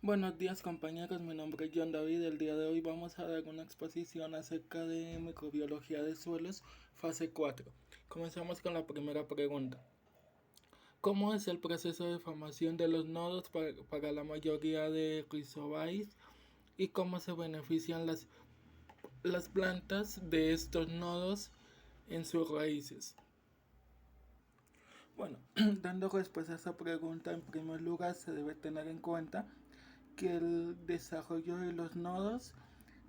Buenos días compañeros, mi nombre es John David. El día de hoy vamos a dar una exposición acerca de microbiología de suelos, fase 4. Comenzamos con la primera pregunta. ¿Cómo es el proceso de formación de los nodos para la mayoría de rhizobites y cómo se benefician las plantas de estos nodos en sus raíces? Bueno, dando respuesta a esa pregunta, en primer lugar se debe tener en cuenta que el desarrollo de los nodos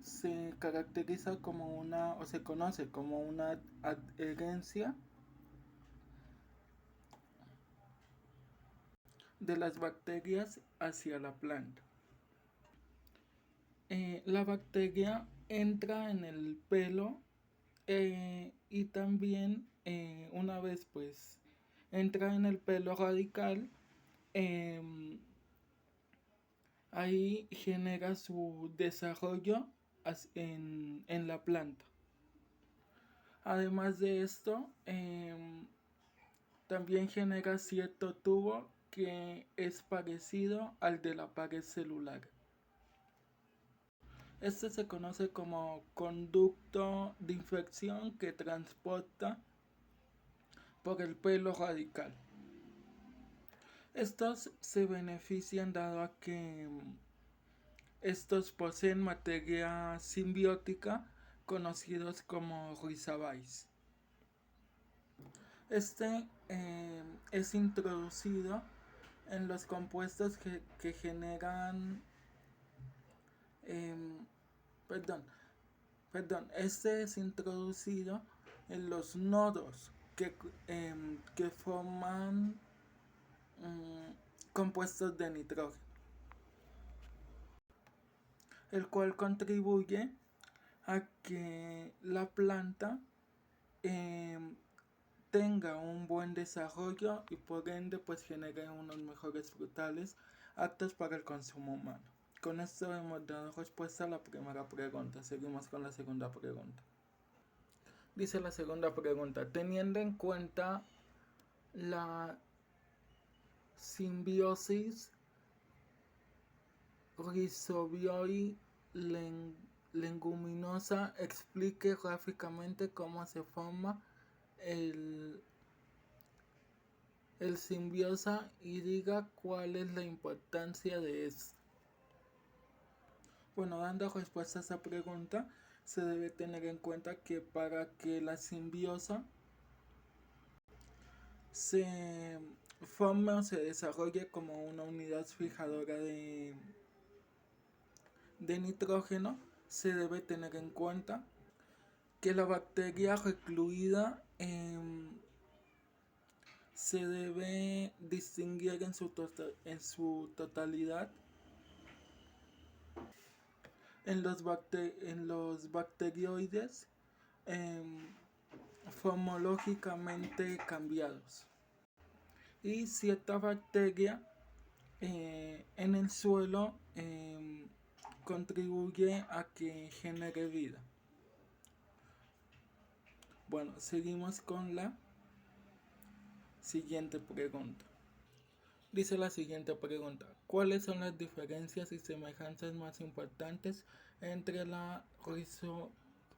se caracteriza o se conoce como una adherencia de las bacterias hacia la planta. La bacteria entra en el pelo y también una vez pues entra en el pelo radical, ahí genera su desarrollo en la planta. Además de esto, también genera cierto tubo que es parecido al de la pared celular. Este se conoce como conducto de infección que transporta por el pelo radical. Estos se benefician dado a que estos poseen materia simbiótica conocidos como rizobacterias. Este es introducido en los compuestos que generan, eh, perdón, este es introducido en los nodos que forman compuestos de nitrógeno, el cual contribuye a que la planta tenga un buen desarrollo y por ende pues genere unos mejores frutales aptos para el consumo humano. Con esto hemos dado respuesta a la primera pregunta. Seguimos con la segunda pregunta. Dice la segunda pregunta: teniendo en cuenta la simbiosis rhizobioid-leguminosa, explique gráficamente cómo se forma el simbiosa y diga cuál es la importancia de esto. Bueno, dando respuesta a esa pregunta, se debe tener en cuenta que para que la simbiosa se forme o se desarrolle como una unidad fijadora de nitrógeno, se debe tener en cuenta que la bacteria recluida se debe distinguir en su totalidad en los bacterioides formológicamente cambiados y cierta bacteria en el suelo contribuye a que genere vida. Bueno, seguimos con la siguiente pregunta. Dice la siguiente pregunta: ¿cuáles son las diferencias y semejanzas más importantes entre la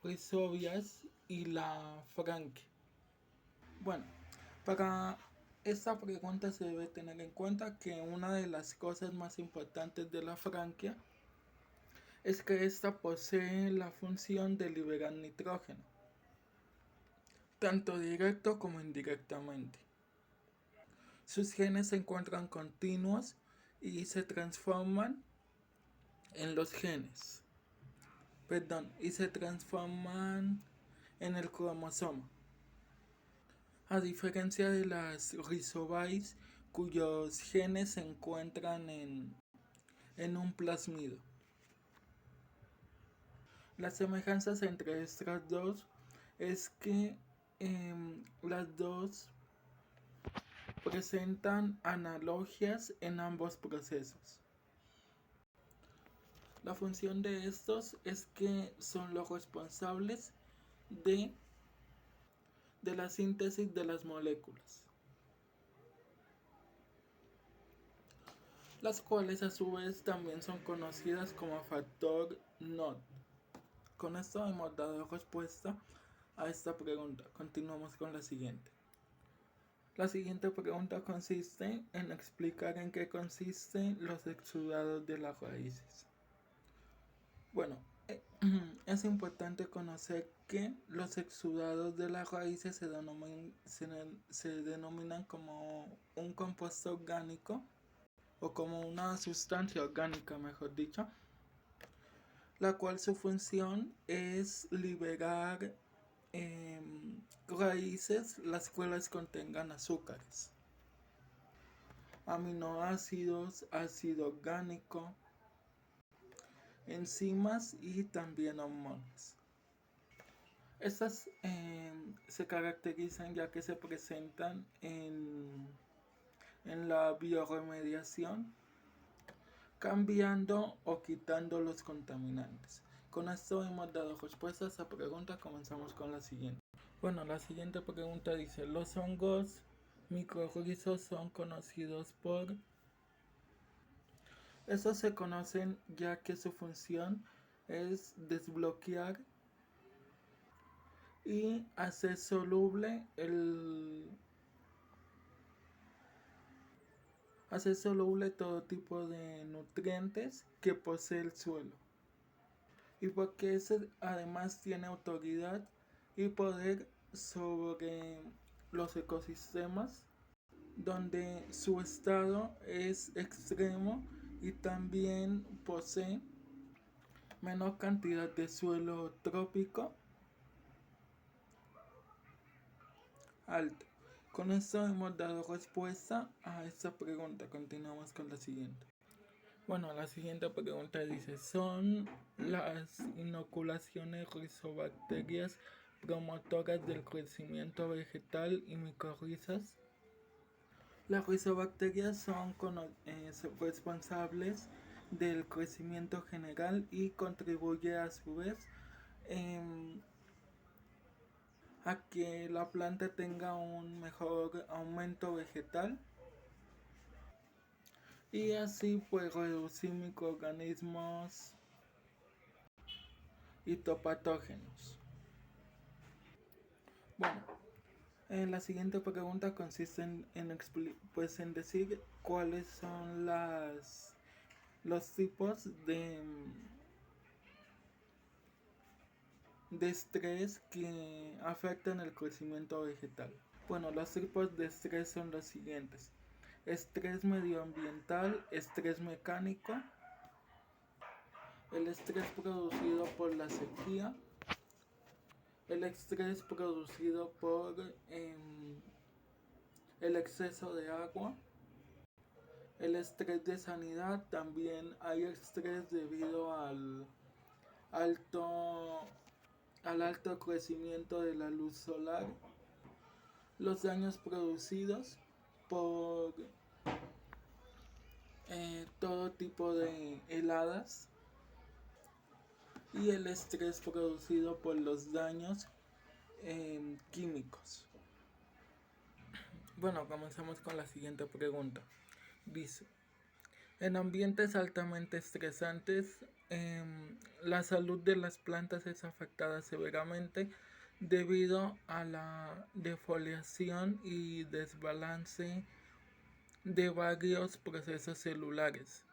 rhizobias y la franquia? Bueno, para esta pregunta se debe tener en cuenta que una de las cosas más importantes de la franquia es que ésta posee la función de liberar nitrógeno, tanto directo como indirectamente. Sus genes se encuentran continuos y se transforman en los genes. Y se transforman en el cromosoma. A diferencia de las rhizobites, cuyos genes se encuentran en un plasmido. Las semejanzas entre estas dos es que las dos presentan analogías en ambos procesos. La función de estos es que son los responsables de la síntesis de las moléculas. las cuales a su vez también son conocidas como factor NOT. Con esto hemos dado respuesta a esta pregunta. Continuamos con la siguiente. La siguiente pregunta consiste en explicar en qué consisten los exudados de las raíces. Bueno, es importante conocer que los exudados de las raíces se denominan como un compuesto orgánico o como una sustancia orgánica, mejor dicho, la cual su función es liberar raíces las cuales contengan azúcares, aminoácidos, ácido orgánico, enzimas y también hormonas. Estas se caracterizan ya que se presentan en la bioremediación, cambiando o quitando los contaminantes. Con esto hemos dado respuesta a esta pregunta. Comenzamos con la siguiente. Bueno, la siguiente pregunta dice: los hongos micorrizos son conocidos por... Estos se conocen ya que su función es desbloquear y hacer soluble todo tipo de nutrientes que posee el suelo, y porque además tiene autoridad y poder sobre los ecosistemas, donde su estado es extremo y también posee menor cantidad de suelo trópico alto. Con esto hemos dado respuesta a esta pregunta. Continuamos con la siguiente. Bueno, la siguiente pregunta dice: ¿son las inoculaciones rizobacterias promotoras del crecimiento vegetal y micorrizas? Las rizobacterias son responsables del crecimiento general y contribuye a su vez a que la planta tenga un mejor aumento vegetal y así pues reducir microorganismos hitopatógenos. Bueno, la siguiente pregunta consiste en decir cuáles son los tipos de estrés que afectan el crecimiento vegetal. Bueno, los tipos de estrés son los siguientes: estrés medioambiental, estrés mecánico, el estrés producido por la sequía, el estrés producido por el exceso de agua, el estrés de sanidad. También hay estrés debido al alto crecimiento de la luz solar, los daños producidos por todo tipo de heladas y el estrés producido por los daños químicos. Bueno, comenzamos con la siguiente pregunta. Dice: en ambientes altamente estresantes, la salud de las plantas es afectada severamente debido a la defoliación y desbalance de varios procesos celulares.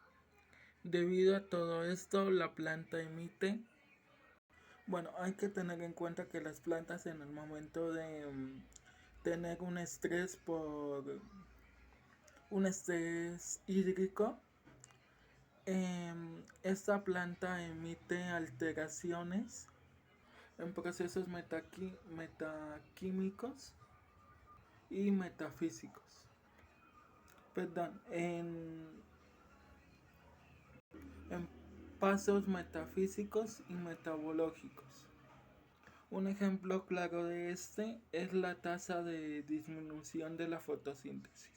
Debido a todo esto, la planta emite... Bueno, hay que tener en cuenta que las plantas, en el momento de tener un estrés hídrico, esta planta emite alteraciones en procesos metaquímicos y metafísicos. Perdón, en pasos metafísicos y metabológicos. Un ejemplo claro de este es la tasa de disminución de la fotosíntesis.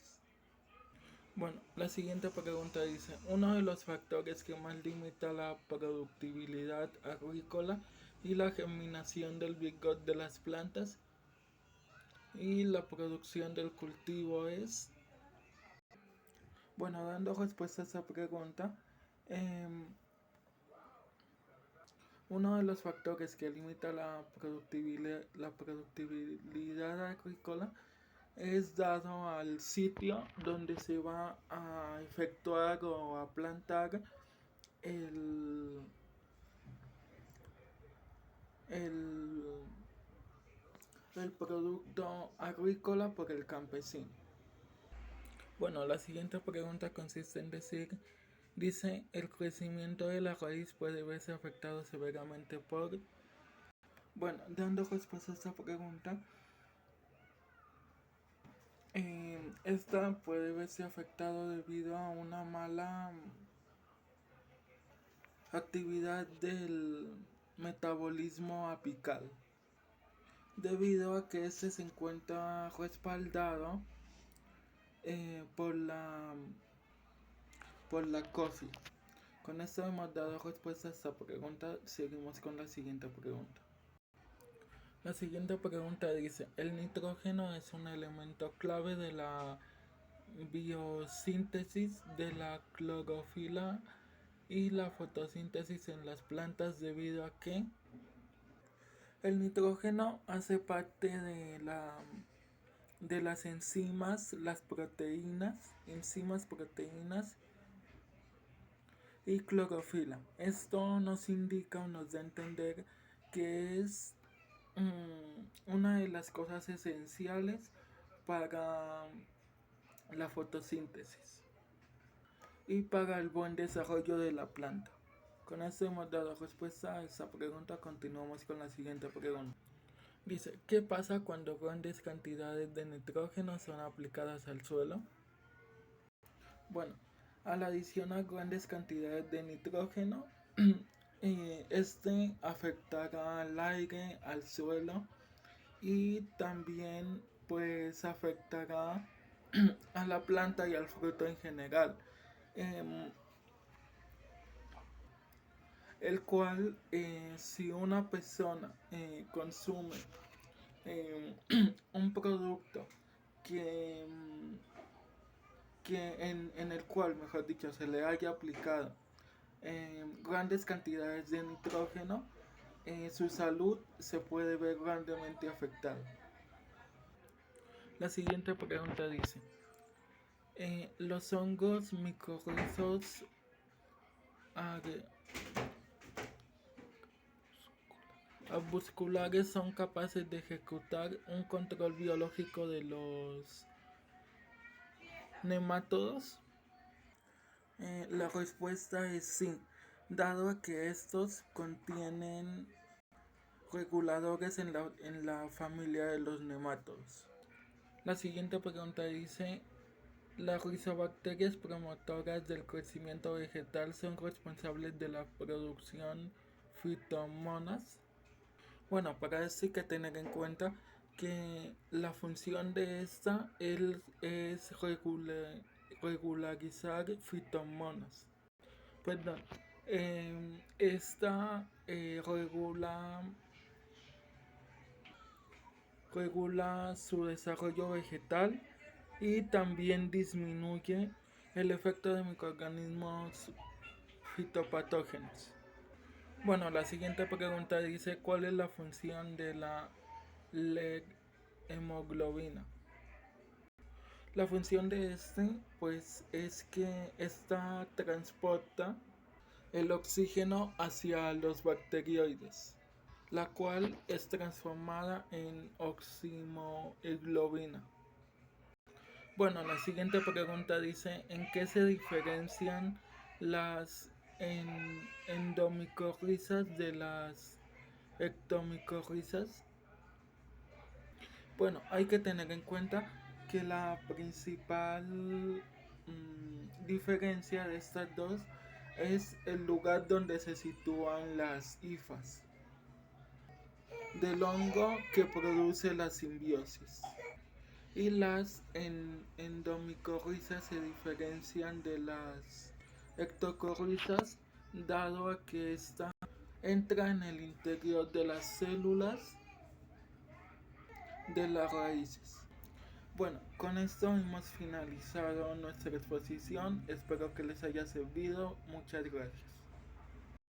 Bueno, la siguiente pregunta dice: uno de los factores que más limita la productividad agrícola y la germinación del vigor de las plantas y la producción del cultivo es... Bueno, dando respuesta a esa pregunta, uno de los factores que limita la productividad agrícola es dado al sitio donde se va a efectuar o a plantar el, el, el producto agrícola por el campesino. Bueno, la siguiente pregunta consiste en dice, el crecimiento de la raíz puede verse afectado severamente por... Bueno, dando respuesta a esta pregunta, esta puede verse afectado debido a una mala actividad del metabolismo apical, debido a que este se encuentra respaldado por la COFI. Con esto hemos dado respuesta a esta pregunta. Seguimos con la siguiente pregunta. La siguiente pregunta dice, ¿el nitrógeno es un elemento clave de la biosíntesis de la clorofila y la fotosíntesis en las plantas debido a que el nitrógeno hace parte de las enzimas, las enzimas, proteínas y clorofila? Esto nos indica o nos da a entender que es una de las cosas esenciales para la fotosíntesis y para el buen desarrollo de la planta. Con esto hemos dado respuesta a esta pregunta. Continuamos con la siguiente pregunta. Dice, ¿qué pasa cuando grandes cantidades de nitrógeno son aplicadas al suelo? Bueno, al adicionar grandes cantidades de nitrógeno, este afectará al aire, al suelo y también pues afectará a la planta y al fruto en general, el cual si una persona consume un producto que, en el cual, mejor dicho, se le haya aplicado grandes cantidades de nitrógeno, su salud se puede ver grandemente afectada. La siguiente pregunta dice, los hongos micorrizos arbusculares son capaces de ejecutar un control biológico de los nemátodos. La respuesta es sí, dado a que estos contienen reguladores en la familia de los nemátodos. La siguiente pregunta dice, las rizobacterias promotoras del crecimiento vegetal son responsables de la producción fitomonas. Bueno, para esto hay que tener en cuenta que la función de esta es regularizar fitomonas. Perdón, esta regula su desarrollo vegetal y también disminuye el efecto de microorganismos fitopatógenos. Bueno, la siguiente pregunta dice, ¿cuál es la función de la hemoglobina? La función de pues es que esta transporta el oxígeno hacia los bacterioides, la cual es transformada en oximoglobina. Bueno, la siguiente pregunta dice, ¿en qué se diferencian las endomicorrizas de las ectomicorrizas? Bueno, hay que tener en cuenta que la principal diferencia de estas dos es el lugar donde se sitúan las hifas del hongo que produce la simbiosis. Y las endomicorrizas se diferencian de las ectocorrizas dado a que esta entra en el interior de las células de las raíces. Bueno, con esto hemos finalizado nuestra exposición. Espero que les haya servido. Muchas gracias.